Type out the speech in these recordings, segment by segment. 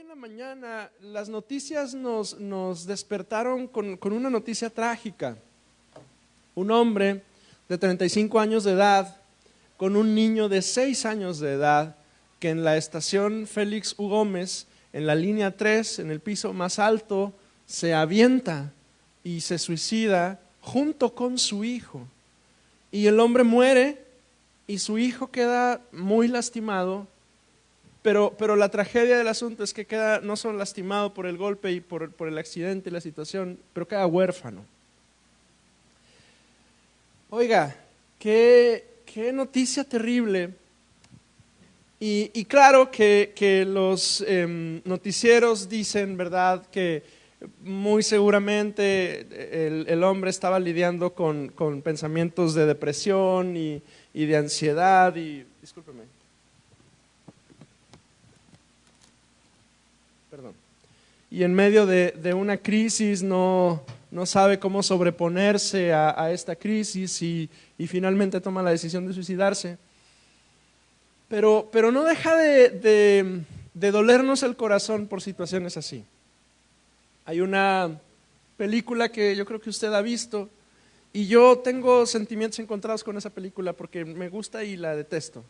en la mañana las noticias nos despertaron con una noticia trágica. Un hombre de 35 años de edad con un niño de 6 años de edad que en la estación Félix U. Gómez, en la línea 3, en el piso más alto, se avienta y se suicida junto con su hijo. Y el hombre muere y su hijo queda muy lastimado. Pero la tragedia del asunto es que queda no solo lastimado por el golpe y por el accidente y la situación, pero queda huérfano. Oiga, qué noticia terrible. Y claro que los noticieros dicen, ¿verdad?, que muy seguramente el hombre estaba lidiando con pensamientos de depresión y de ansiedad discúlpeme. Perdón. Y en medio de una crisis no sabe cómo sobreponerse a esta crisis y finalmente toma la decisión de suicidarse. Pero no deja de dolernos el corazón por situaciones así. Hay una película que yo creo que usted ha visto y yo tengo sentimientos encontrados con esa película porque me gusta y la detesto.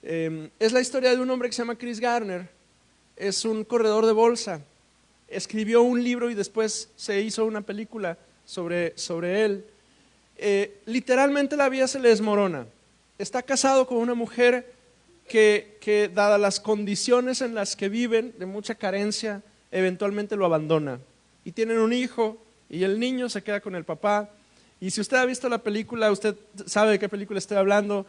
Es la historia de un hombre que se llama Chris Garner. Es un corredor de bolsa. Escribió un libro y después se hizo una película sobre él. Literalmente la vida se le desmorona. Está casado con una mujer que dadas las condiciones en las que viven, de mucha carencia, eventualmente lo abandona. Y tienen un hijo y el niño se queda con el papá. Y si usted ha visto la película, usted sabe de qué película estoy hablando.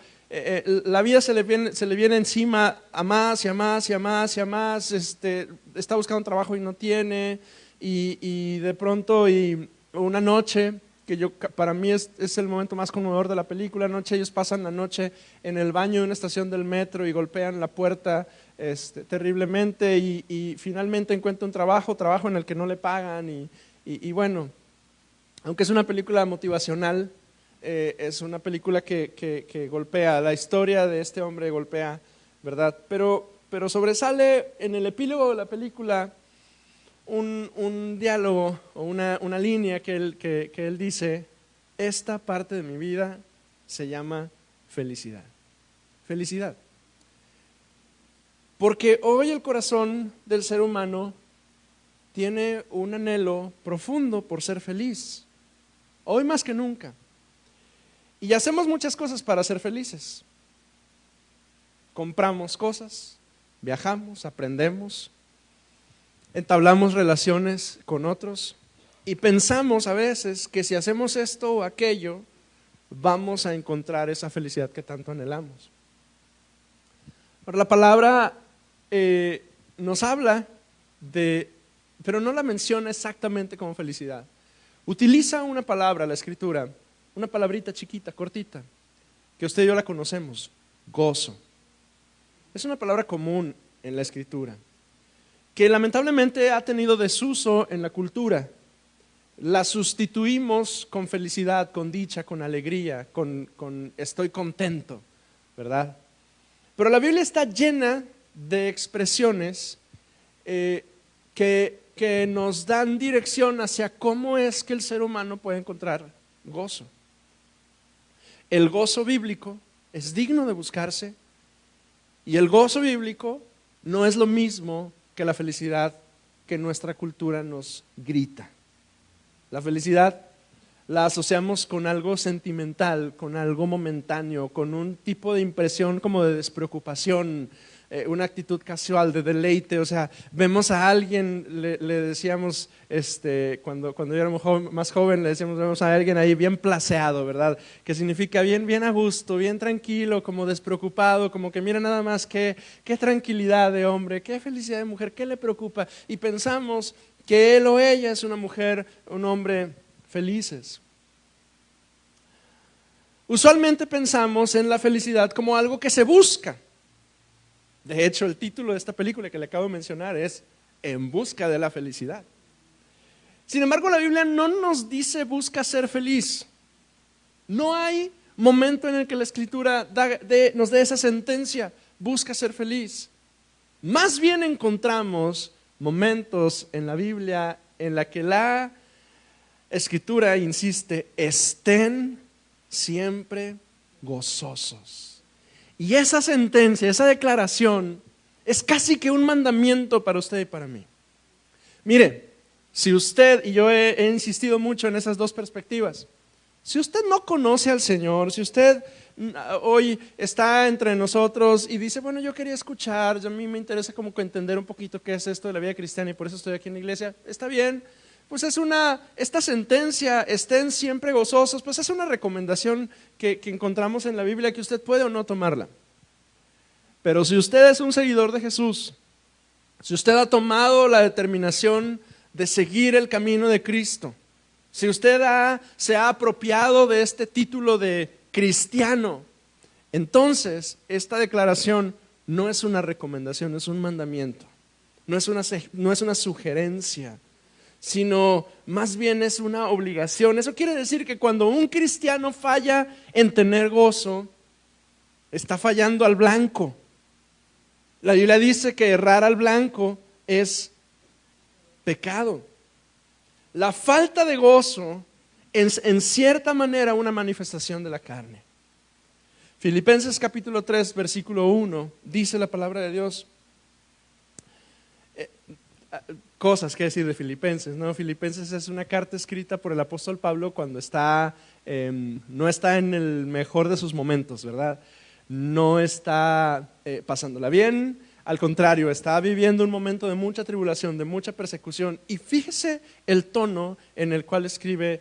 La vida se le viene encima a más y a más y a más y a más. Está buscando un trabajo y no tiene. Y de pronto, y una noche, que para mí es el momento más conmovedor de la película. Anoche ellos pasan la noche en el baño de una estación del metro y golpean la puerta terriblemente y finalmente encuentra un trabajo en el que no le pagan y bueno, aunque es una película motivacional, es una película que golpea, la historia de este hombre golpea, ¿verdad? Pero sobresale en el epílogo de la película un diálogo o una línea que él dice: esta parte de mi vida se llama felicidad. Felicidad. Porque hoy el corazón del ser humano tiene un anhelo profundo por ser feliz. Hoy más que nunca. Y hacemos muchas cosas para ser felices. Compramos cosas, viajamos, aprendemos, entablamos relaciones con otros y pensamos a veces que si hacemos esto o aquello, vamos a encontrar esa felicidad que tanto anhelamos. Ahora, la palabra nos habla pero no la menciona exactamente como felicidad. Utiliza una palabra, la Escritura, una palabrita chiquita, cortita, que usted y yo la conocemos: gozo. Es una palabra común en la Escritura, que lamentablemente ha tenido desuso en la cultura. La sustituimos con felicidad, con dicha, con alegría, con estoy contento, ¿verdad? Pero la Biblia está llena de expresiones que nos dan dirección hacia cómo es que el ser humano puede encontrar gozo. El gozo bíblico es digno de buscarse y el gozo bíblico no es lo mismo que la felicidad que nuestra cultura nos grita. La felicidad la asociamos con algo sentimental, con algo momentáneo, con un tipo de impresión como de despreocupación, una actitud casual, de deleite. O sea, vemos a alguien, le decíamos, cuando yo era más joven, le decíamos, vemos a alguien ahí bien placeado, ¿verdad? Que significa bien a gusto, bien tranquilo, como despreocupado, como que mira nada más qué tranquilidad de hombre, qué felicidad de mujer, qué le preocupa. Y pensamos que él o ella es una mujer, un hombre felices. Usualmente pensamos en la felicidad como algo que se busca. De hecho, el título de esta película que le acabo de mencionar es En busca de la felicidad. Sin embargo, la Biblia no nos dice busca ser feliz. No hay momento en el que la Escritura nos dé esa sentencia, busca ser feliz. Más bien encontramos momentos en la Biblia en la que la Escritura insiste, estén siempre gozosos. Y esa sentencia, esa declaración es casi que un mandamiento para usted y para mí. Mire, si usted, y yo he insistido mucho en esas dos perspectivas, si usted no conoce al Señor, si usted hoy está entre nosotros y dice, bueno, yo quería escuchar, a mí me interesa como que entender un poquito qué es esto de la vida cristiana y por eso estoy aquí en la iglesia, está bien, pues esta sentencia, estén siempre gozosos, pues es una recomendación que encontramos en la Biblia que usted puede o no tomarla. Pero si usted es un seguidor de Jesús, si usted ha tomado la determinación de seguir el camino de Cristo, si usted se ha apropiado de este título de cristiano, entonces esta declaración no es una recomendación, es un mandamiento, no es una sugerencia, sino más bien es una obligación. Eso quiere decir que cuando un cristiano falla en tener gozo, está fallando al blanco. La Biblia dice que errar al blanco es pecado. La falta de gozo es en cierta manera una manifestación de la carne. Filipenses capítulo 3 versículo 1 dice la palabra de Dios, cosas que decir de Filipenses, ¿no? Filipenses es una carta escrita por el apóstol Pablo cuando no está en el mejor de sus momentos, ¿verdad? No está pasándola bien, al contrario, está viviendo un momento de mucha tribulación, de mucha persecución. Y fíjese el tono en el cual escribe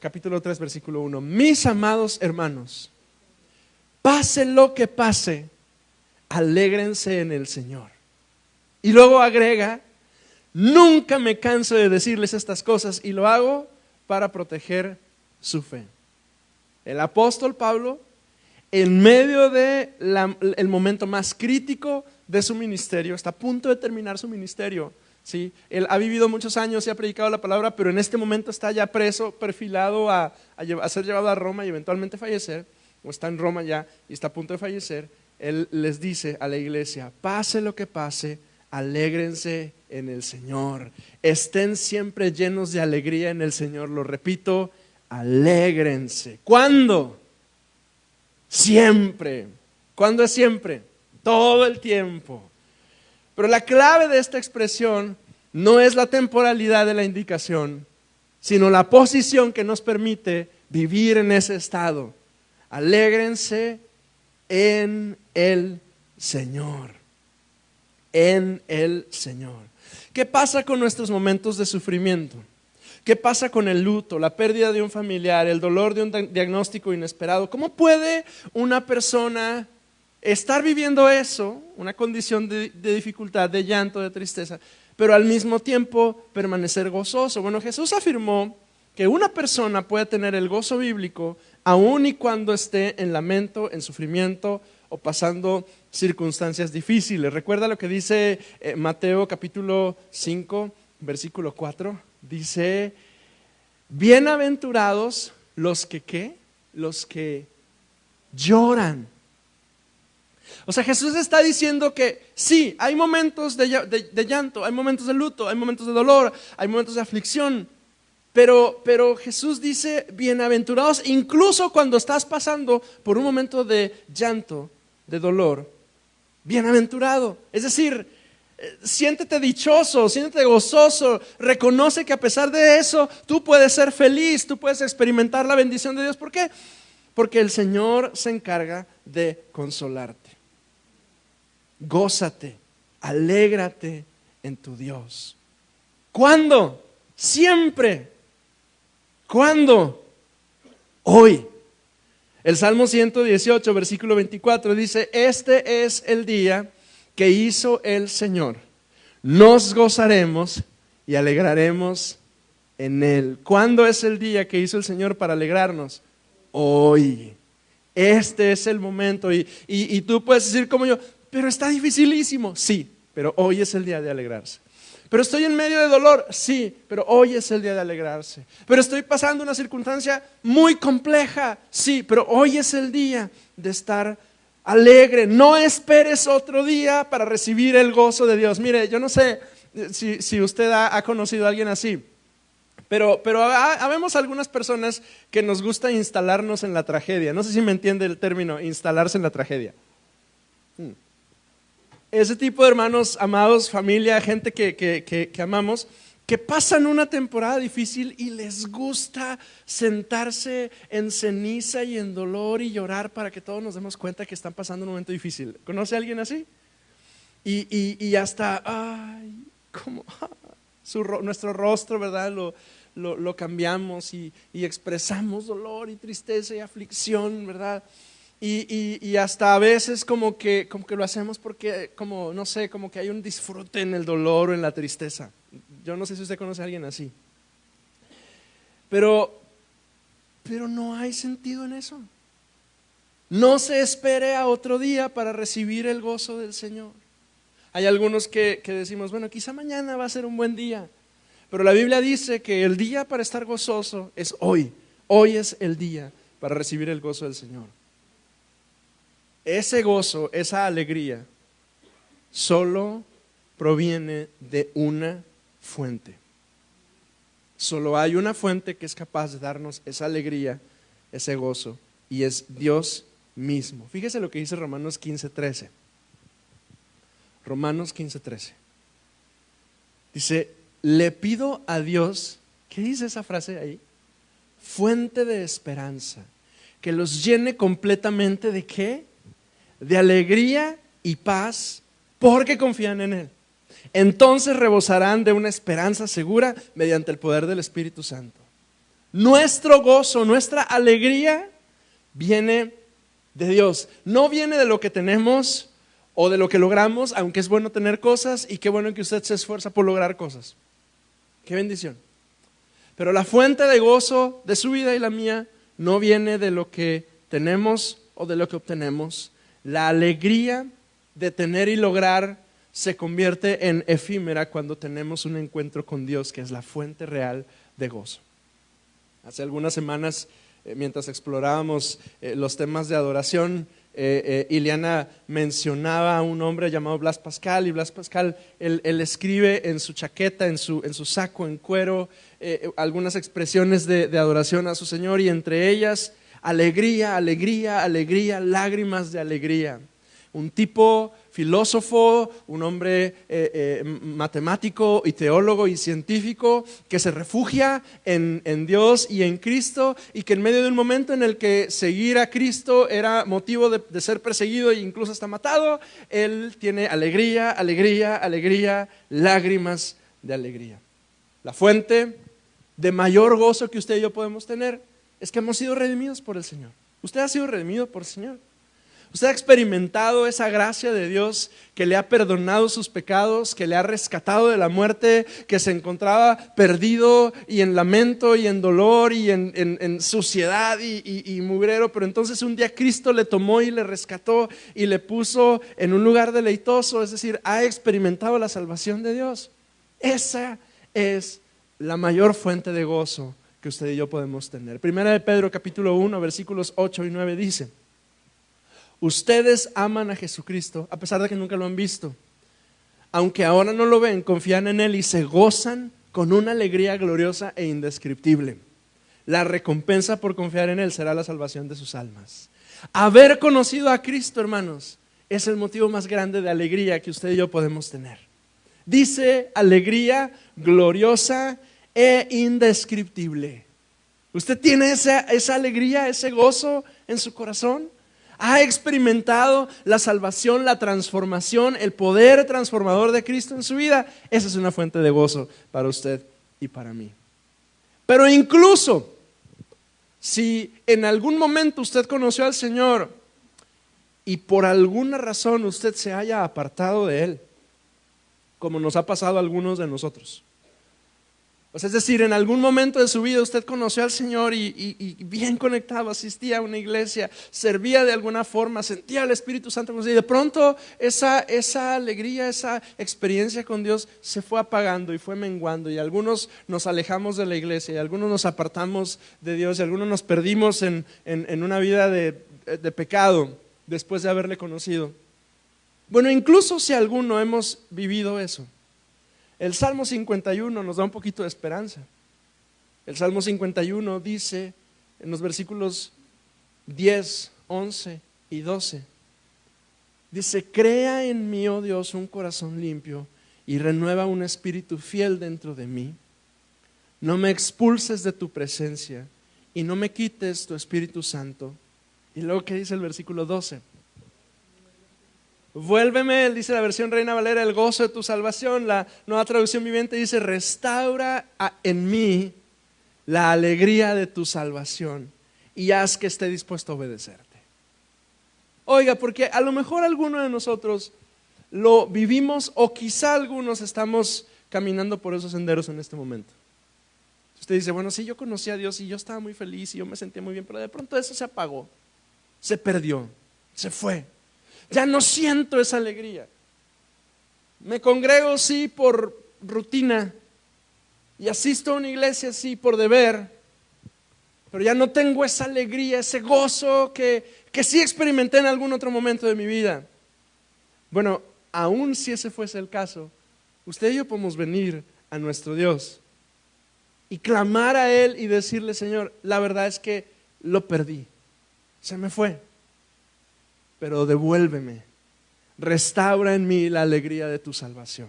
capítulo 3, versículo 1. Mis amados hermanos, pase lo que pase, alégrense en el Señor. Y luego agrega, nunca me canso de decirles estas cosas y lo hago para proteger su fe. El apóstol Pablo, en medio del momento más crítico de su ministerio, está a punto de terminar su ministerio, ¿sí? Él ha vivido muchos años y ha predicado la palabra, pero en este momento está ya preso, perfilado a ser llevado a Roma y eventualmente fallecer, o está en Roma ya y está a punto de fallecer. Él les dice a la iglesia, pase lo que pase, alégrense en el Señor, estén siempre llenos de alegría en el Señor, lo repito, alégrense. ¿Cuándo? Siempre. ¿Cuándo es siempre? Todo el tiempo. Pero la clave de esta expresión no es la temporalidad de la indicación, sino la posición que nos permite vivir en ese estado. Alégrense en el Señor. En el Señor. ¿Qué pasa con nuestros momentos de sufrimiento? ¿Qué pasa con el luto, la pérdida de un familiar, el dolor de un diagnóstico inesperado? ¿Cómo puede una persona estar viviendo eso, una condición de dificultad, de llanto, de tristeza, pero al mismo tiempo permanecer gozoso? Bueno, Jesús afirmó que una persona puede tener el gozo bíblico aun y cuando esté en lamento, en sufrimiento o pasando circunstancias difíciles. ¿Recuerda lo que dice Mateo capítulo 5, versículo 4? Dice, bienaventurados los que ¿qué? Los que lloran. O sea, Jesús está diciendo que sí, hay momentos de llanto, hay momentos de luto, hay momentos de dolor, hay momentos de aflicción, pero Jesús dice, bienaventurados, incluso cuando estás pasando por un momento de llanto, de dolor, bienaventurado. Es decir, siéntete dichoso, siéntete gozoso, reconoce que a pesar de eso tú puedes ser feliz, tú puedes experimentar la bendición de Dios. ¿Por qué? Porque el Señor se encarga de consolarte. Gózate, alégrate en tu Dios. ¿Cuándo? Siempre. ¿Cuándo? Hoy. El Salmo 118, versículo 24 dice, este es el día que hizo el Señor. Nos gozaremos y alegraremos en Él. ¿Cuándo es el día que hizo el Señor para alegrarnos? Hoy. Este es el momento. Y tú puedes decir como yo, pero está dificilísimo. Sí, pero hoy es el día de alegrarse. Pero estoy en medio de dolor. Sí, pero hoy es el día de alegrarse. Pero estoy pasando una circunstancia muy compleja. Sí, pero hoy es el día de estar alegre. No esperes otro día para recibir el gozo de Dios. Mire, yo no sé si usted ha conocido a alguien así, pero habemos algunas personas que nos gusta instalarnos en la tragedia. No sé si me entiende el término, instalarse en la tragedia. Ese tipo de hermanos amados, familia, gente que amamos, que pasan una temporada difícil y les gusta sentarse en ceniza y en dolor y llorar para que todos nos demos cuenta que están pasando un momento difícil. ¿Conoce a alguien así? Y hasta, nuestro rostro, ¿verdad? Lo cambiamos y expresamos dolor y tristeza y aflicción, ¿verdad? Y hasta a veces como que lo hacemos porque, no sé, como que hay un disfrute en el dolor o en la tristeza. Yo no sé si usted conoce a alguien así. Pero no hay sentido en eso. No se espere a otro día para recibir el gozo del Señor. Hay algunos que decimos, bueno, quizá mañana va a ser un buen día. Pero la Biblia dice que el día para estar gozoso es hoy. Hoy es el día para recibir el gozo del Señor. Ese gozo, esa alegría, solo proviene de una fuente. Solo hay una fuente que es capaz de darnos esa alegría, ese gozo, y es Dios mismo. Fíjese lo que dice Romanos 15:13. Romanos 15:13. Dice, le pido a Dios, ¿qué dice esa frase ahí? Fuente de esperanza, que los llene completamente ¿de qué? De alegría y paz, porque confían en Él. Entonces rebosarán de una esperanza segura mediante el poder del Espíritu Santo. Nuestro gozo, nuestra alegría viene de Dios. No viene de lo que tenemos o de lo que logramos, aunque es bueno tener cosas y qué bueno que usted se esfuerza por lograr cosas. Qué bendición. Pero la fuente de gozo de su vida y la mía no viene de lo que tenemos o de lo que obtenemos. La alegría de tener y lograr se convierte en efímera cuando tenemos un encuentro con Dios, que es la fuente real de gozo. Hace algunas semanas, mientras explorábamos los temas de adoración, Ileana mencionaba a un hombre llamado Blas Pascal, y Blas Pascal, él escribe en su chaqueta, en su saco, en cuero, algunas expresiones de adoración a su Señor, y entre ellas, alegría, alegría, alegría, lágrimas de alegría. Un tipo filósofo, un hombre matemático y teólogo y científico que se refugia en Dios y en Cristo, y que en medio de un momento en el que seguir a Cristo era motivo de ser perseguido e incluso hasta matado, él tiene alegría, alegría, alegría, lágrimas de alegría. La fuente de mayor gozo que usted y yo podemos tener es que hemos sido redimidos por el Señor. Usted ha sido redimido por el Señor. Usted ha experimentado esa gracia de Dios que le ha perdonado sus pecados, que le ha rescatado de la muerte, que se encontraba perdido y en lamento y en dolor y en suciedad y mugrero, pero entonces un día Cristo le tomó y le rescató y le puso en un lugar deleitoso, es decir, ha experimentado la salvación de Dios. Esa es la mayor fuente de gozo que usted y yo podemos tener. Primera de Pedro capítulo 1 versículos 8 y 9 dice: ustedes aman a Jesucristo a pesar de que nunca lo han visto. Aunque ahora no lo ven, confían en Él y se gozan con una alegría gloriosa e indescriptible. La recompensa por confiar en Él será la salvación de sus almas. Haber conocido a Cristo, hermanos, es el motivo más grande de alegría que usted y yo podemos tener. Dice alegría gloriosa e indescriptible. ¿Usted tiene esa alegría, ese gozo en su corazón? ¿Ha experimentado la salvación, la transformación, el poder transformador de Cristo en su vida? Esa es una fuente de gozo para usted y para mí. Pero incluso si en algún momento usted conoció al Señor y por alguna razón usted se haya apartado de Él, como nos ha pasado a algunos de nosotros. O sea, es decir, en algún momento de su vida usted conoció al Señor y bien conectado, asistía a una iglesia, servía de alguna forma, sentía el Espíritu Santo con usted, y de pronto esa alegría, esa experiencia con Dios se fue apagando y fue menguando, y algunos nos alejamos de la iglesia, y algunos nos apartamos de Dios, y algunos nos perdimos en una vida de pecado. después de haberle conocido. Bueno, incluso si alguno hemos vivido eso, el Salmo 51 nos da un poquito de esperanza. El Salmo 51 dice en los versículos 10, 11 y 12, dice: crea en mí, oh Dios, un corazón limpio y renueva un espíritu fiel dentro de mí. No me expulses de tu presencia y no me quites tu Espíritu Santo. Y luego, ¿qué dice el versículo 12? Vuélveme, dice la versión Reina Valera, el gozo de tu salvación. La Nueva Traducción Viviente dice: restaura en mí la alegría de tu salvación y haz que esté dispuesto a obedecerte. Oiga, porque a lo mejor alguno de nosotros lo vivimos, o quizá algunos estamos caminando por esos senderos en este momento. Usted dice: bueno, sí, yo conocí a Dios y yo estaba muy feliz y yo me sentía muy bien, pero de pronto eso se apagó, se perdió, se fue. Ya no siento esa alegría. Me congrego, sí, por rutina, y asisto a una iglesia, sí, por deber, pero ya no tengo esa alegría, ese gozo que sí experimenté en algún otro momento de mi vida. Bueno, aun si ese fuese el caso, usted y yo podemos venir a nuestro Dios y clamar a Él y decirle: Señor, la verdad es que lo perdí, se me fue, pero devuélveme, restaura en mí la alegría de tu salvación,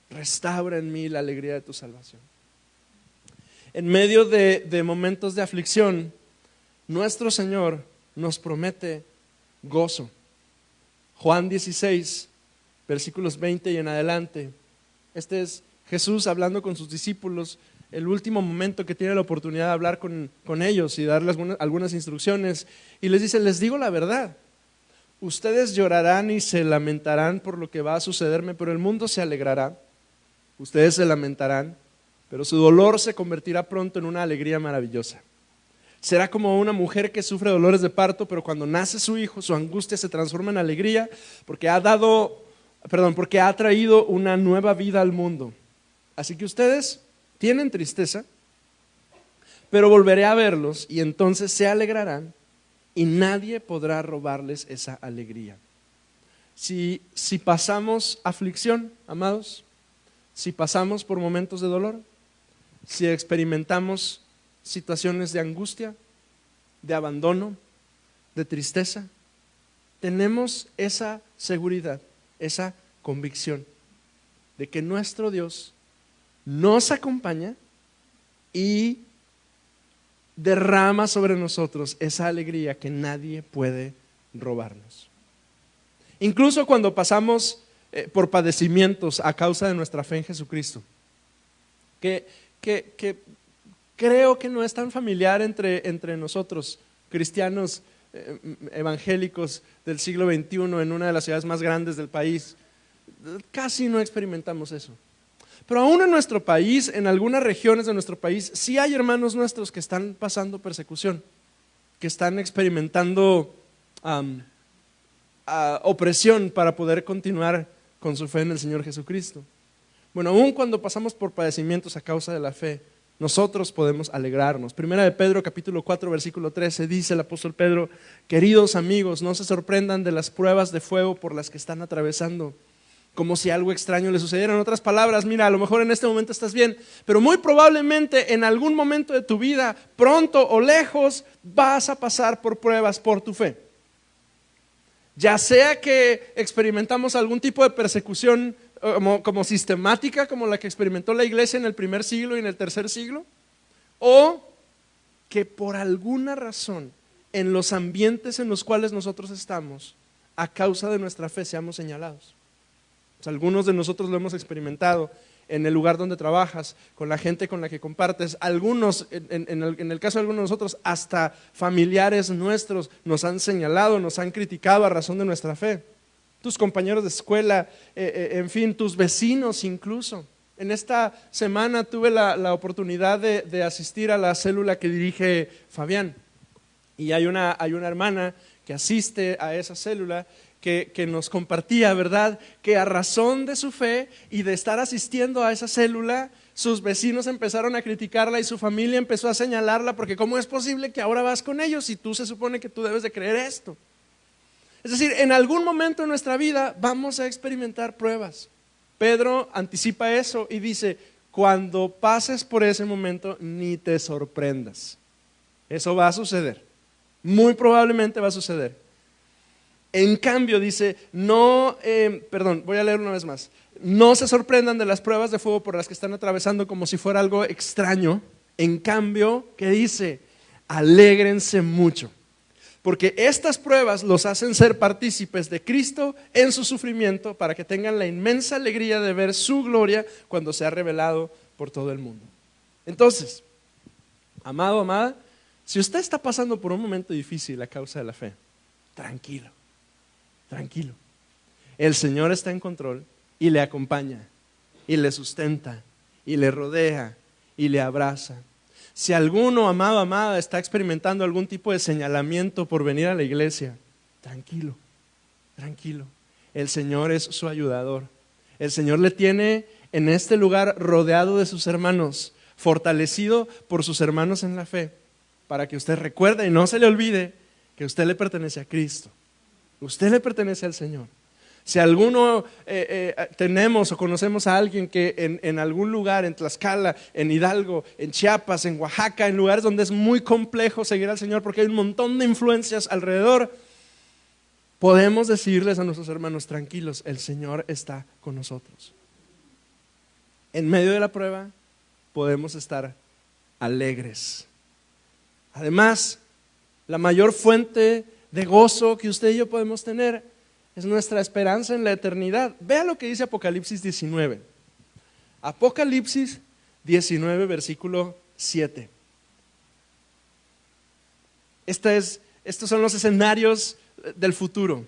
restaura en mí la alegría de tu salvación. En medio de momentos de aflicción, nuestro Señor nos promete gozo. Juan 16, versículos 20 y en adelante. Este es Jesús hablando con sus discípulos, el último momento que tiene la oportunidad de hablar con ellos y darles algunas instrucciones. Y les dice: les digo la verdad, ustedes llorarán y se lamentarán por lo que va a sucederme, pero el mundo se alegrará. Ustedes se lamentarán, pero su dolor se convertirá pronto en una alegría maravillosa. Será como una mujer que sufre dolores de parto, pero cuando nace su hijo, su angustia se transforma en alegría porque ha traído una nueva vida al mundo. Así que ustedes tienen tristeza, pero volveré a verlos y entonces se alegrarán y nadie podrá robarles esa alegría. Si pasamos aflicción, amados, si pasamos por momentos de dolor, si experimentamos situaciones de angustia, de abandono, de tristeza, tenemos esa seguridad, esa convicción de que nuestro Dios nos acompaña y derrama sobre nosotros esa alegría que nadie puede robarnos. Incluso cuando pasamos por padecimientos a causa de nuestra fe en Jesucristo, que creo que no es tan familiar entre nosotros, cristianos evangélicos del siglo XXI en una de las ciudades más grandes del país. Casi no experimentamos eso. Pero aún en nuestro país, en algunas regiones de nuestro país, sí hay hermanos nuestros que están pasando persecución, que están experimentando opresión para poder continuar con su fe en el Señor Jesucristo. Bueno, aún cuando pasamos por padecimientos a causa de la fe, nosotros podemos alegrarnos. Primera de Pedro, capítulo 4, versículo 13, dice el apóstol Pedro: queridos amigos, no se sorprendan de las pruebas de fuego por las que están atravesando, como si algo extraño les sucediera. En otras palabras, mira, a lo mejor en este momento estás bien, pero muy probablemente en algún momento de tu vida, pronto o lejos, vas a pasar por pruebas por tu fe. Ya sea que experimentamos algún tipo de persecución como sistemática, como la que experimentó la iglesia en el primer siglo y en el tercer siglo, o que por alguna razón en los ambientes en los cuales nosotros estamos, a causa de nuestra fe, seamos señalados. O sea, algunos de nosotros lo hemos experimentado en el lugar donde trabajas, con la gente con la que compartes. Algunos, en el caso de algunos de nosotros, hasta familiares nuestros nos han señalado, nos han criticado a razón de nuestra fe. Tus compañeros de escuela, en fin, tus vecinos incluso. En esta semana tuve la oportunidad de asistir a la célula que dirige Fabián. Y hay una hermana que asiste a esa célula que nos compartía, ¿verdad?, que a razón de su fe y de estar asistiendo a esa célula, sus vecinos empezaron a criticarla y su familia empezó a señalarla, porque ¿cómo es posible que ahora vas con ellos si tú se supone que tú debes de creer esto? Es decir, en algún momento de nuestra vida vamos a experimentar pruebas. Pedro anticipa eso y dice, cuando pases por ese momento, ni te sorprendas. Eso va a suceder. Muy probablemente va a suceder. En cambio, dice, voy a leer una vez más. No se sorprendan de las pruebas de fuego por las que están atravesando como si fuera algo extraño. En cambio, ¿qué dice? Alégrense mucho. Porque estas pruebas los hacen ser partícipes de Cristo en su sufrimiento para que tengan la inmensa alegría de ver su gloria cuando sea revelado por todo el mundo. Entonces, amado, amada, si usted está pasando por un momento difícil a causa de la fe, tranquilo, tranquilo. El Señor está en control y le acompaña, y le sustenta, y le rodea, y le abraza. Si alguno, amado, amada, está experimentando algún tipo de señalamiento por venir a la iglesia, tranquilo, tranquilo. El Señor es su ayudador. El Señor le tiene en este lugar rodeado de sus hermanos, fortalecido por sus hermanos en la fe, para que usted recuerde y no se le olvide que usted le pertenece a Cristo. Usted le pertenece al Señor. Si alguno tenemos o conocemos a alguien que en algún lugar, en Tlaxcala, en Hidalgo, en Chiapas, en Oaxaca, en lugares donde es muy complejo seguir al Señor porque hay un montón de influencias alrededor, podemos decirles a nuestros hermanos, tranquilos, el Señor está con nosotros. En medio de la prueba podemos estar alegres. Además, la mayor fuente de gozo que usted y yo podemos tener es nuestra esperanza en la eternidad. Vea lo que dice Apocalipsis 19. Apocalipsis 19, versículo 7. Estos son los escenarios del futuro,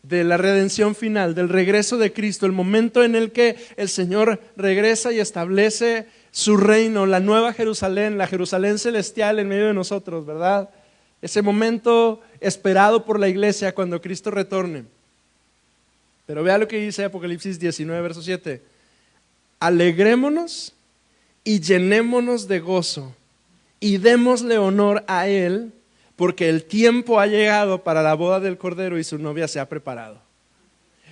de la redención final, del regreso de Cristo, el momento en el que el Señor regresa y establece su reino, la nueva Jerusalén, la Jerusalén celestial en medio de nosotros, ¿verdad? Ese momento esperado por la iglesia cuando Cristo retorne. Pero vea lo que dice Apocalipsis 19, verso 7. Alegrémonos y llenémonos de gozo y démosle honor a Él, porque el tiempo ha llegado para la boda del Cordero y su novia se ha preparado.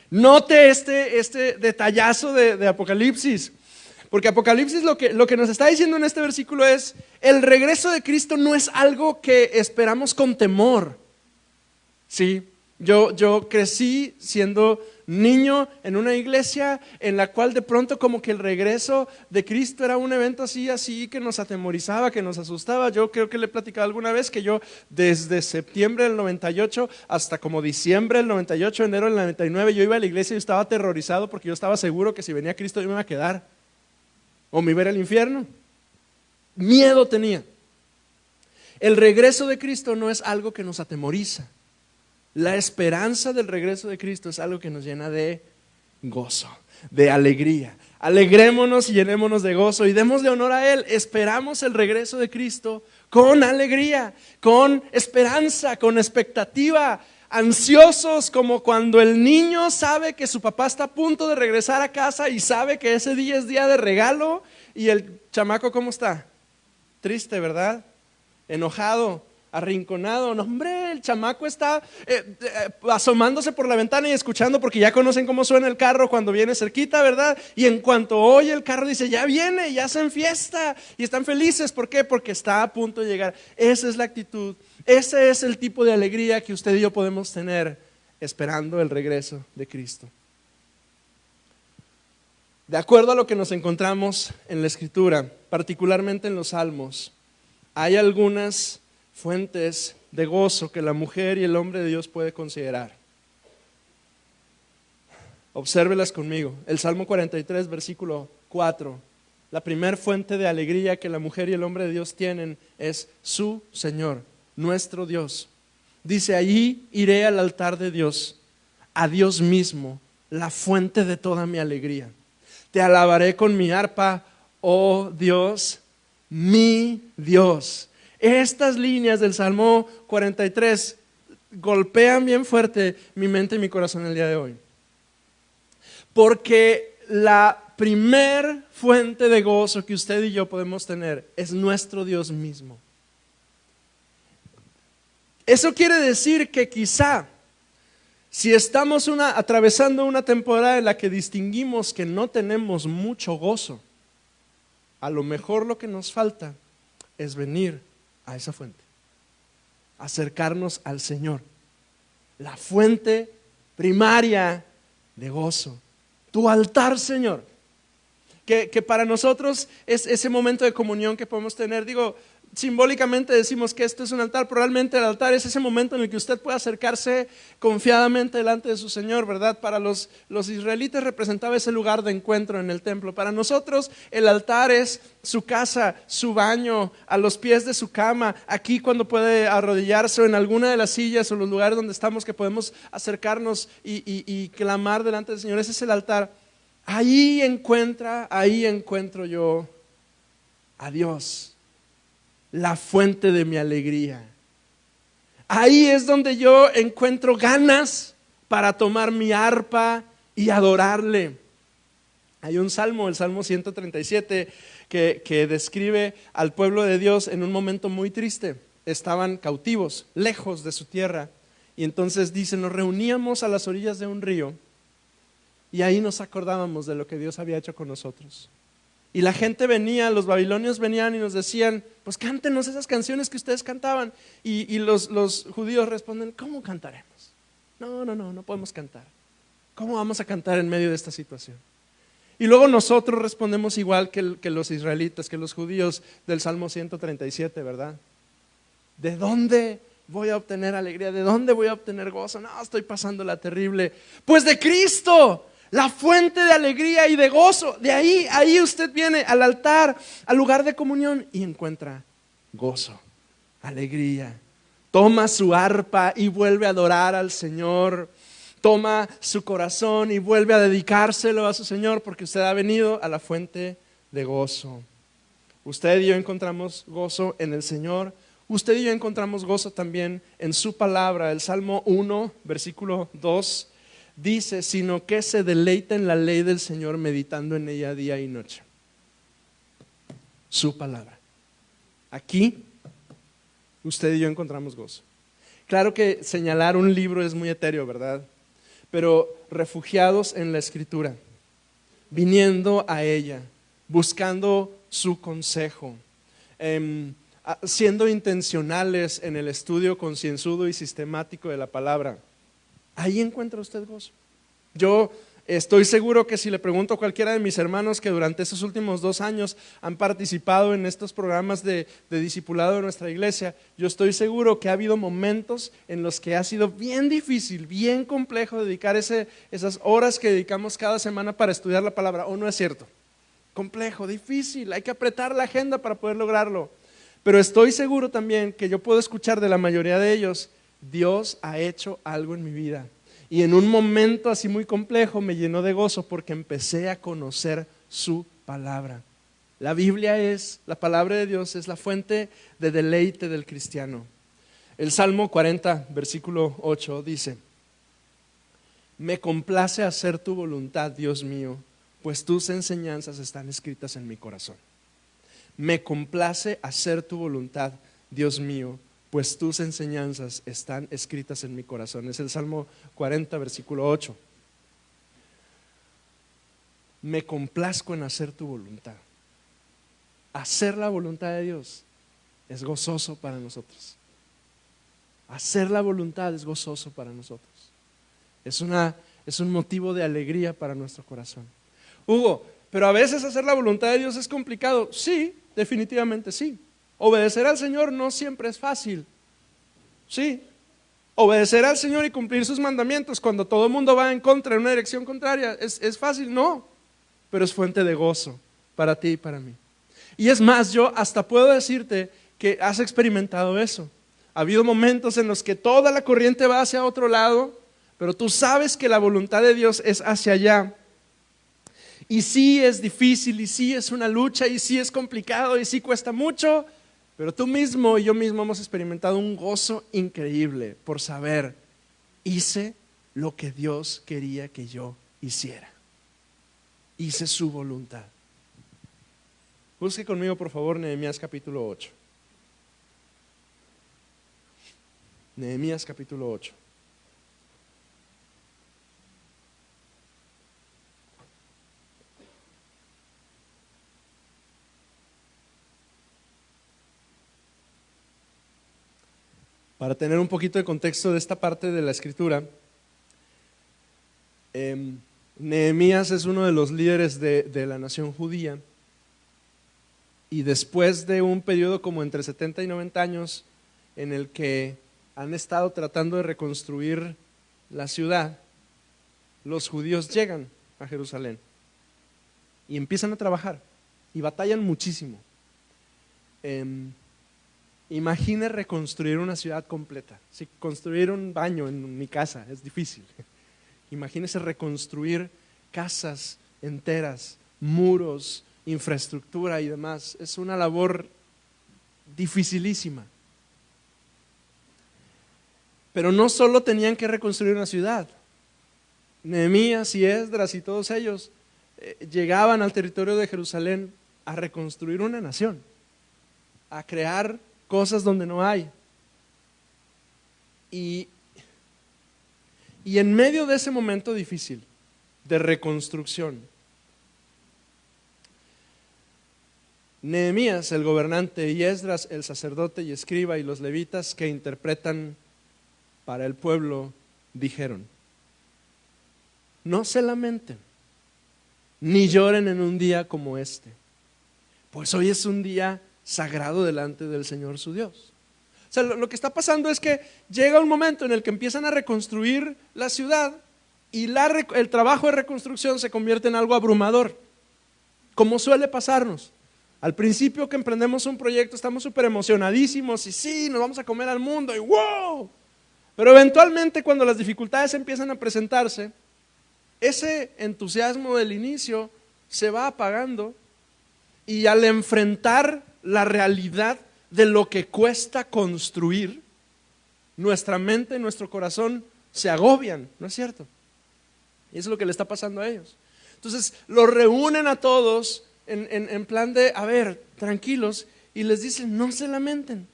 Note este detallazo de Apocalipsis, porque Apocalipsis lo que nos está diciendo en este versículo es, el regreso de Cristo no es algo que esperamos con temor. Sí, yo crecí siendo niño en una iglesia en la cual de pronto como que el regreso de Cristo era un evento así que nos atemorizaba, que nos asustaba. Yo creo que le he platicado alguna vez que yo desde septiembre del 98 hasta como diciembre del 98, enero del 99, yo iba a la iglesia y estaba aterrorizado porque yo estaba seguro que si venía Cristo yo me iba a quedar o me iba a ir al infierno. Miedo tenía. El regreso de Cristo no es algo que nos atemoriza. La esperanza del regreso de Cristo es algo que nos llena de gozo, de alegría. Alegrémonos y llenémonos de gozo y démosle honor a Él. Esperamos el regreso de Cristo con alegría, con esperanza, con expectativa, ansiosos como cuando el niño sabe que su papá está a punto de regresar a casa y sabe que ese día es día de regalo y el chamaco ¿cómo está? Triste, ¿verdad? Enojado, arrinconado. No, hombre, el chamaco está asomándose por la ventana y escuchando porque ya conocen cómo suena el carro cuando viene cerquita, ¿verdad? Y en cuanto oye el carro dice, ya viene, ya hacen fiesta y están felices. ¿Por qué? Porque está a punto de llegar. Esa es la actitud, ese es el tipo de alegría que usted y yo podemos tener esperando el regreso de Cristo. De acuerdo a lo que nos encontramos en la Escritura, particularmente en los Salmos, hay algunas fuentes de gozo que la mujer y el hombre de Dios puede considerar. Obsérvelas conmigo. El Salmo 43, versículo 4. La primer fuente de alegría que la mujer y el hombre de Dios tienen es su Señor, nuestro Dios. Dice, allí iré al altar de Dios, a Dios mismo, la fuente de toda mi alegría. Te alabaré con mi arpa, oh Dios, mi Dios. Estas líneas del Salmo 43 golpean bien fuerte mi mente y mi corazón el día de hoy. Porque la primer fuente de gozo que usted y yo podemos tener es nuestro Dios mismo. Eso quiere decir que quizá Si estamos atravesando una temporada en la que distinguimos que no tenemos mucho gozo, a lo mejor lo que nos falta es venir a esa fuente, acercarnos al Señor, la fuente primaria de gozo, tu altar, Señor. Que para nosotros es ese momento de comunión que podemos tener. Digo, simbólicamente decimos que esto es un altar, pero realmente el altar es ese momento en el que usted puede acercarse confiadamente delante de su Señor, ¿verdad? Para los israelitas representaba ese lugar de encuentro en el templo. Para nosotros el altar es su casa, su baño, a los pies de su cama, aquí cuando puede arrodillarse o en alguna de las sillas o los lugares donde estamos que podemos acercarnos y clamar delante del Señor. Ese es el altar. Ahí encuentro yo a Dios, la fuente de mi alegría. Ahí es donde yo encuentro ganas para tomar mi arpa y adorarle. Hay un salmo, el Salmo 137, que describe al pueblo de Dios en un momento muy triste. Estaban cautivos, lejos de su tierra. Y entonces dice, nos reuníamos a las orillas de un río y ahí nos acordábamos de lo que Dios había hecho con nosotros. Y la gente venía, los babilonios venían y nos decían, pues cántenos esas canciones que ustedes cantaban. Y los judíos responden, ¿cómo cantaremos? No podemos cantar. ¿Cómo vamos a cantar en medio de esta situación? Y luego nosotros respondemos igual que los israelitas, que los judíos del Salmo 137, ¿verdad? ¿De dónde voy a obtener alegría? ¿De dónde voy a obtener gozo? No, estoy pasándola terrible. Pues de Cristo, la fuente de alegría y de gozo. De ahí usted viene al altar, al lugar de comunión y encuentra gozo, alegría. Toma su arpa y vuelve a adorar al Señor. Toma su corazón y vuelve a dedicárselo a su Señor, porque usted ha venido a la fuente de gozo. Usted y yo encontramos gozo en el Señor. Usted y yo encontramos gozo también en su palabra. El Salmo 1, versículo 2 dice, sino que se deleita en la ley del Señor, meditando en ella día y noche. Su palabra. Aquí usted y yo encontramos gozo. Claro que señalar un libro es muy etéreo, ¿verdad? Pero refugiados en la Escritura, viniendo a ella, buscando su consejo, siendo intencionales en el estudio concienzudo y sistemático de la palabra, ahí encuentra usted gozo. Yo estoy seguro que si le pregunto a cualquiera de mis hermanos que durante estos últimos 2 años han participado en estos programas de discipulado de nuestra iglesia, yo estoy seguro que ha habido momentos en los que ha sido bien difícil, bien complejo dedicar esas horas que dedicamos cada semana para estudiar la palabra, ¿o no es cierto? Complejo, difícil, hay que apretar la agenda para poder lograrlo. Pero estoy seguro también que yo puedo escuchar de la mayoría de ellos, Dios ha hecho algo en mi vida. Y en un momento así muy complejo me llenó de gozo porque empecé a conocer su palabra. La Biblia la palabra de Dios es la fuente de deleite del cristiano. El Salmo 40, versículo 8 dice, me complace hacer tu voluntad, Dios mío, pues tus enseñanzas están escritas en mi corazón. Me complace hacer tu voluntad, Dios mío, pues tus enseñanzas están escritas en mi corazón. Es el Salmo 40, versículo 8. Me complazco en hacer tu voluntad. Hacer la voluntad de Dios es gozoso para nosotros. Hacer la voluntad es gozoso para nosotros. Es un motivo de alegría para nuestro corazón. Hugo, pero a veces hacer la voluntad de Dios es complicado. Sí, definitivamente sí. Obedecer al Señor no siempre es fácil. Sí, obedecer al Señor y cumplir sus mandamientos cuando todo el mundo va en contra, en una dirección contraria, ¿es fácil? No, pero es fuente de gozo para ti y para mí. Y es más, yo hasta puedo decirte que has experimentado eso. Ha habido momentos en los que toda la corriente va hacia otro lado, pero tú sabes que la voluntad de Dios es hacia allá. Y sí es difícil, y sí es una lucha, y sí es complicado, y sí cuesta mucho, pero tú mismo y yo mismo hemos experimentado un gozo increíble por saber, hice lo que Dios quería que yo hiciera. Hice su voluntad. Busque conmigo por favor Nehemías capítulo 8. Nehemías capítulo 8. Para tener un poquito de contexto de esta parte de la escritura, Nehemías es uno de los líderes de la nación judía, y después de un periodo como entre 70 y 90 años en el que han estado tratando de reconstruir la ciudad, los judíos llegan a Jerusalén y empiezan a trabajar y batallan muchísimo. Imagine reconstruir una ciudad completa. Si construir un baño en mi casa es difícil, imagínese reconstruir casas enteras, muros, infraestructura y demás. Es una labor dificilísima. Pero no solo tenían que reconstruir una ciudad. Nehemías y Esdras y todos ellos llegaban al territorio de Jerusalén a reconstruir una nación, a crear cosas donde no hay. Y en medio de ese momento difícil de reconstrucción, Nehemías, el gobernante, y Esdras, el sacerdote y escriba, y los levitas que interpretan para el pueblo, dijeron: no se lamenten, ni lloren en un día como este, pues hoy es un día sagrado delante del Señor su Dios. O sea, lo que está pasando es que llega un momento en el que empiezan a reconstruir la ciudad y el trabajo de reconstrucción se convierte en algo abrumador, como suele pasarnos. Al principio que emprendemos un proyecto estamos súper emocionadísimos y sí, nos vamos a comer al mundo y wow. Pero eventualmente cuando las dificultades empiezan a presentarse, ese entusiasmo del inicio se va apagando, y al enfrentar la realidad de lo que cuesta construir, nuestra mente y nuestro corazón se agobian, ¿no es cierto? Y eso es lo que le está pasando a ellos. Entonces los reúnen a todos en plan de, a ver, tranquilos, y les dicen: no se lamenten.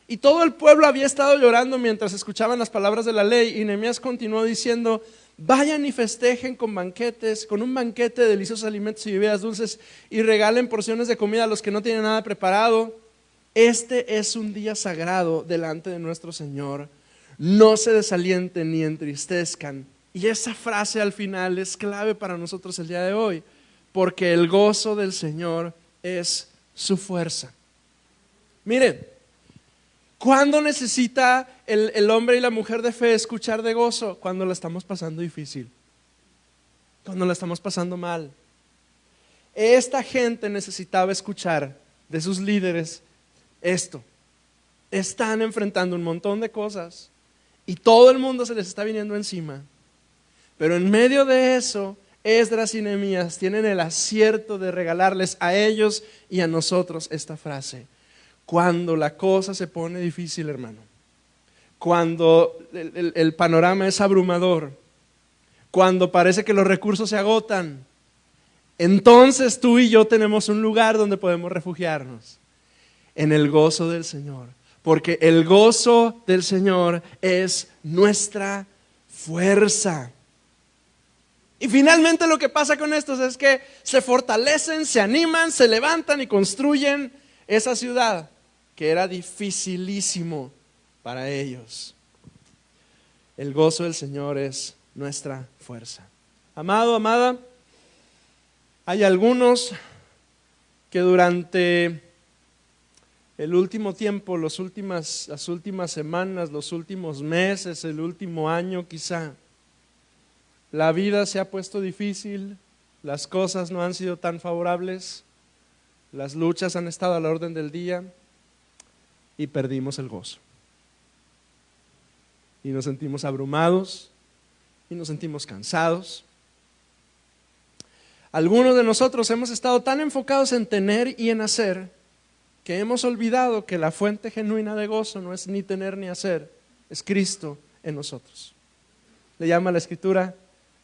Y todo el pueblo había estado llorando mientras escuchaban las palabras de la ley, y Nehemías continuó diciendo: vayan y festejen con banquetes, con un banquete de deliciosos alimentos y bebidas dulces, y regalen porciones de comida a los que no tienen nada preparado. Este es un día sagrado delante de nuestro Señor. No se desalienten ni entristezcan. Y esa frase al final es clave para nosotros el día de hoy, porque el gozo del Señor es su fuerza. Miren, ¿cuándo necesita el hombre y la mujer de fe escuchar de gozo? Cuando la estamos pasando difícil, cuando la estamos pasando mal. Esta gente necesitaba escuchar de sus líderes esto: están enfrentando un montón de cosas y todo el mundo se les está viniendo encima, pero en medio de eso, Esdras y Nehemías tienen el acierto de regalarles a ellos y a nosotros esta frase: cuando la cosa se pone difícil, hermano, cuando el panorama es abrumador, cuando parece que los recursos se agotan, entonces tú y yo tenemos un lugar donde podemos refugiarnos, en el gozo del Señor, porque el gozo del Señor es nuestra fuerza. Y finalmente lo que pasa con estos es que se fortalecen, se animan, se levantan y construyen esa ciudad que era dificilísimo para ellos. El gozo del Señor es nuestra fuerza. Amado, amada, hay algunos que durante el último tiempo, las últimas semanas, los últimos meses, el último año quizá, la vida se ha puesto difícil, las cosas no han sido tan favorables, las luchas han estado a la orden del día y perdimos el gozo. Y nos sentimos abrumados y nos sentimos cansados. Algunos de nosotros hemos estado tan enfocados en tener y en hacer que hemos olvidado que la fuente genuina de gozo no es ni tener ni hacer, es Cristo en nosotros. Le llama la Escritura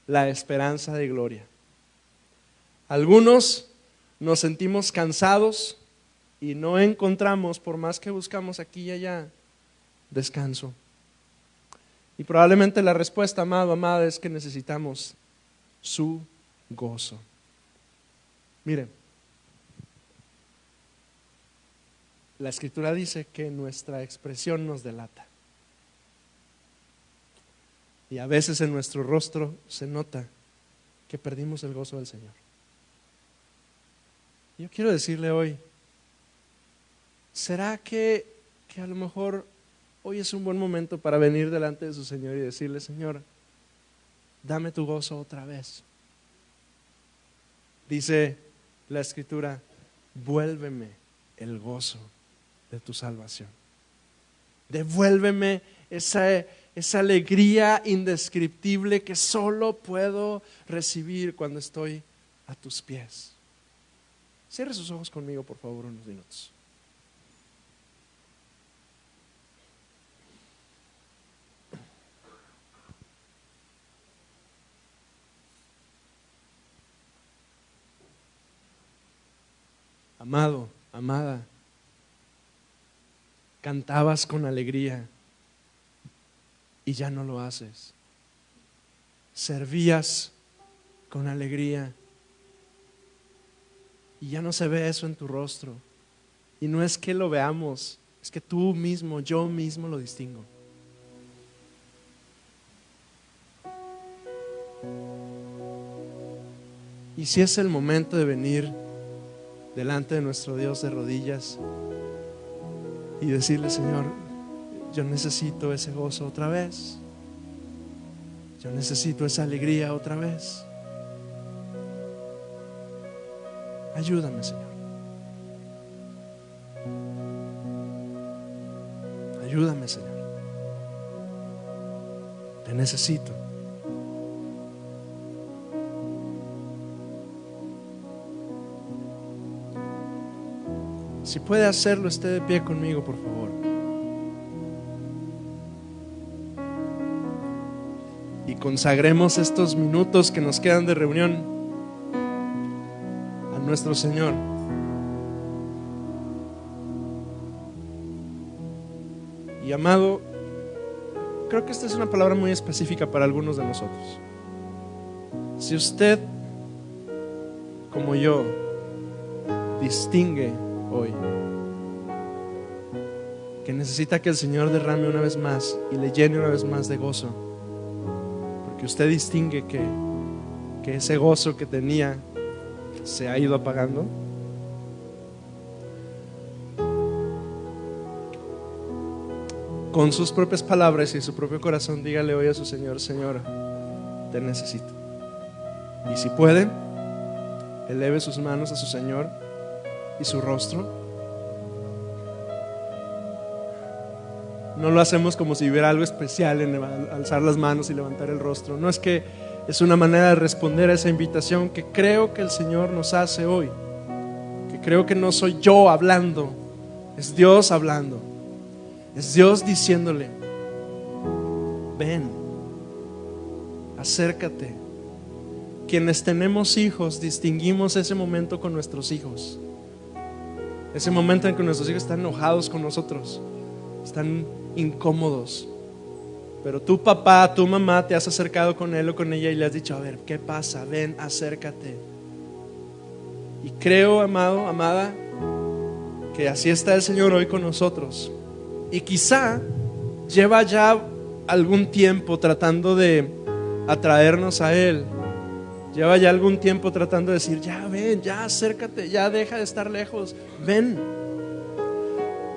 la esperanza de gloria. Algunos nos sentimos cansados y no encontramos, por más que buscamos aquí y allá, descanso. Y probablemente la respuesta, amado, amada, es que necesitamos su gozo. Miren, la Escritura dice que nuestra expresión nos delata. Y a veces en nuestro rostro se nota que perdimos el gozo del Señor. Yo quiero decirle hoy, ¿será que a lo mejor hoy es un buen momento para venir delante de su Señor y decirle: Señor, dame tu gozo otra vez? Dice la Escritura: vuélveme el gozo de tu salvación. Devuélveme esa alegría indescriptible que solo puedo recibir cuando estoy a tus pies. Cierre sus ojos conmigo, por favor, unos minutos. Amado, amada, cantabas con alegría y ya no lo haces. Servías con alegría y ya no se ve eso en tu rostro. Y no es que lo veamos, es que tú mismo, yo mismo lo distingo. Y si es el momento de venir delante de nuestro Dios de rodillas y decirle: Señor, yo necesito ese gozo otra vez, yo necesito esa alegría otra vez. Ayúdame, Señor. Ayúdame, Señor. Te necesito. Si puede hacerlo, esté de pie conmigo, por favor. Y consagremos estos minutos que nos quedan de reunión a nuestro Señor. Y amado, creo que esta es una palabra muy específica para algunos de nosotros. Si usted, como yo, distingue hoy que necesita que el Señor derrame una vez más y le llene una vez más de gozo, porque usted distingue que ese gozo que tenía se ha ido apagando, con sus propias palabras y su propio corazón, dígale hoy a su Señor: Señor, te necesito. Y si puede, eleve sus manos a su Señor y su rostro. No lo hacemos como si hubiera algo especial en alzar las manos y levantar el rostro. No, es que es una manera de responder a esa invitación que creo que el Señor nos hace hoy. Que creo que no soy yo hablando, es Dios hablando. Es Dios diciéndole: ven, acércate. Quienes tenemos hijos distinguimos ese momento con nuestros hijos. Ese momento en que nuestros hijos están enojados con nosotros, están incómodos, pero tu papá, tu mamá te has acercado con él o con ella y le has dicho: a ver, ¿qué pasa? Ven, acércate. Y creo, amado, amada, que así está el Señor hoy con nosotros. Y quizá lleva ya algún tiempo tratando de atraernos a Él. Lleva ya algún tiempo tratando de decir: ya ven, ya acércate, ya deja de estar lejos, ven.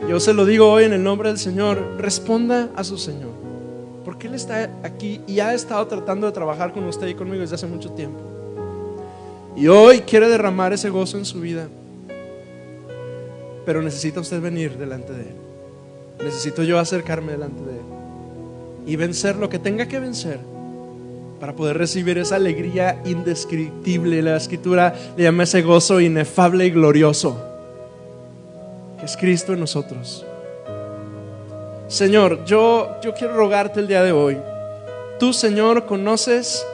Yo se lo digo hoy en el nombre del Señor: responda a su Señor, porque Él está aquí y ha estado tratando de trabajar con usted y conmigo desde hace mucho tiempo. Y hoy quiere derramar ese gozo en su vida, pero necesita usted venir delante de Él. Necesito yo acercarme delante de Él y vencer lo que tenga que vencer para poder recibir esa alegría indescriptible. La Escritura le llama ese gozo inefable y glorioso, que es Cristo en nosotros. Señor, yo quiero rogarte el día de hoy. Tú, Señor, conoces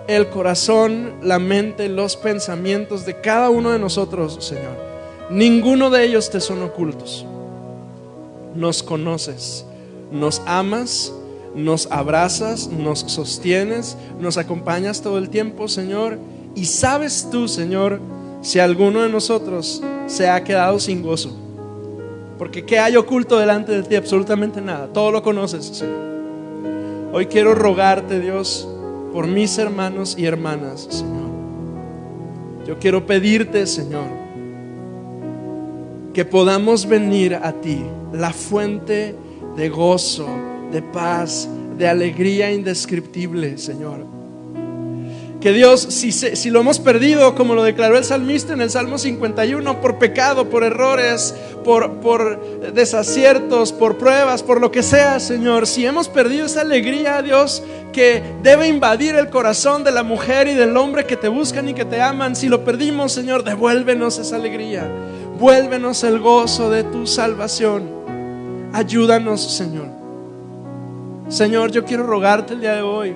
el corazón, la mente, los pensamientos de cada uno de nosotros, Señor. Ninguno de ellos te son ocultos. Nos conoces, nos amas, nos abrazas, nos sostienes, nos acompañas todo el tiempo, Señor. Y sabes tú, Señor, si alguno de nosotros se ha quedado sin gozo. Porque ¿qué hay oculto delante de ti? Absolutamente nada. Todo lo conoces, Señor. Hoy quiero rogarte, Dios, por mis hermanos y hermanas, Señor. Yo quiero pedirte, Señor, que podamos venir a ti, la fuente de gozo, de paz, de alegría indescriptible, Señor. Que Dios, si lo hemos perdido, como lo declaró el salmista en el Salmo 51, por pecado, por errores, por desaciertos, por pruebas, por lo que sea, Señor, si hemos perdido esa alegría, Dios, que debe invadir el corazón de la mujer y del hombre que te buscan y que te aman, si lo perdimos, Señor, devuélvenos esa alegría, vuélvenos el gozo de tu salvación. Ayúdanos, Señor. Señor, yo quiero rogarte el día de hoy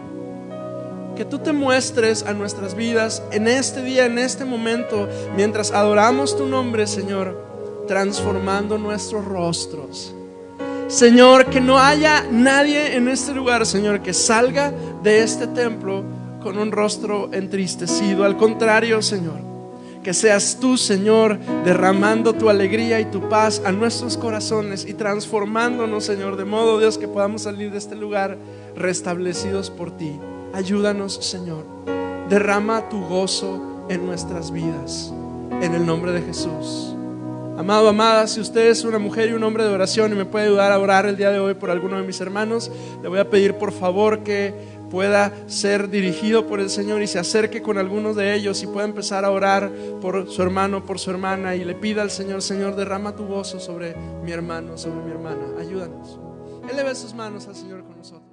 que tú te muestres a nuestras vidas en este día, en este momento, mientras adoramos tu nombre, Señor, transformando nuestros rostros. Señor, que no haya nadie en este lugar, Señor, que salga de este templo con un rostro entristecido. Al contrario, Señor, que seas tú, Señor, derramando tu alegría y tu paz a nuestros corazones y transformándonos, Señor, de modo, Dios, que podamos salir de este lugar restablecidos por ti. Ayúdanos, Señor, derrama tu gozo en nuestras vidas, en el nombre de Jesús. Amado, amada, si usted es una mujer y un hombre de oración y me puede ayudar a orar el día de hoy por alguno de mis hermanos, le voy a pedir por favor que pueda ser dirigido por el Señor y se acerque con algunos de ellos y pueda empezar a orar por su hermano, por su hermana, y le pida al Señor: Señor, derrama tu gozo sobre mi hermano, sobre mi hermana. Ayúdanos. Eleve sus manos al Señor con nosotros.